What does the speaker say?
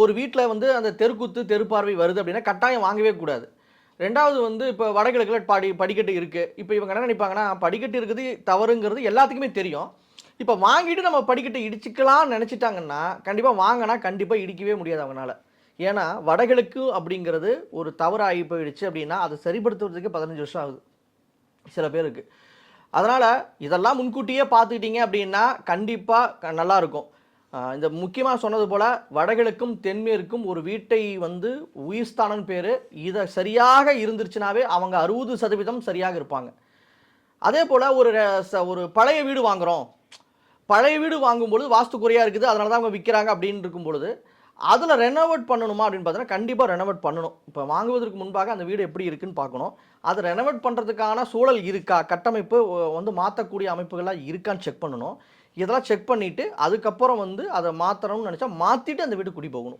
ஒரு வீட்டில் வந்து அந்த தெருக்கூத்து தெருப்பார்வை வருது அப்படின்னா கட்டாயம் வாங்கவே கூடாது. 2வது வந்து இப்போ வடகிழக்குல படிக்கட்டு இருக்கு. இப்போ இவங்க என்ன நினைப்பாங்கன்னா, படிக்கட்டு இருக்குது தவறுங்கிறது எல்லாத்துக்குமே தெரியும். இப்ப வாங்கிட்டு நம்ம படிக்கட்ட இடிச்சுக்கலாம்னு நெனச்சுட்டாங்கன்னா, கண்டிப்பா வாங்குனா கண்டிப்பா இடிக்கவே முடியாது அவங்கனால. ஏன்னா, வடகிழக்கு அப்படிங்கிறது ஒரு தவறு ஆகி போயிடுச்சு அப்படின்னா, அத சரிப்படுத்துவதற்கு 15 வருஷம் ஆகுது. சில பேருக்கு. அதனால இதெல்லாம் முன்கூட்டியே பார்த்துக்கிட்டீங்க அப்படின்னா, கண்டிப்பா நல்லாருக்கும். இந்த முக்கியமா சொன்னது போல வடகிழக்கும், தென்மேற்கும் ஒரு வீட்டை வந்து உயிர்ஸ்தானம்னு பேரு. இத சரியாக இருந்துருச்சுனாவே அவங்க 60% சரியாக இருப்பாங்க. அதேபோல ஒரு பழைய வீடு வாங்குறோம். பழைய வீடு வாங்கும்பொழுது வாஸ்து குறையா இருக்குது. அதனால தான் அவங்க விக்கிறாங்க அப்படின்னு இருக்கும் பொழுது, அதுல ரெனோவேட் பண்ணணுமா அப்படின்னு பார்த்தீங்கன்னா, கண்டிப்பா ரெனோவேட் பண்ணணும். இப்ப வாங்குவதற்கு முன்பாக அந்த வீடு எப்படி இருக்குன்னு பார்க்கணும். அத ரெனோவேட் பண்றதுக்கான சூழல் இருக்கா? கட்டமைப்பு வந்து மாத்தக்கூடிய அமைப்புகள்லாம் இருக்கான்னு செக் பண்ணணும். இதெல்லாம் செக் பண்ணிட்டு, அதுக்கப்புறம் வந்து அத மாத்தணும்னு நெனச்சா மாத்திட்டு அந்த வீட்டுக்கு குடி போகணும்.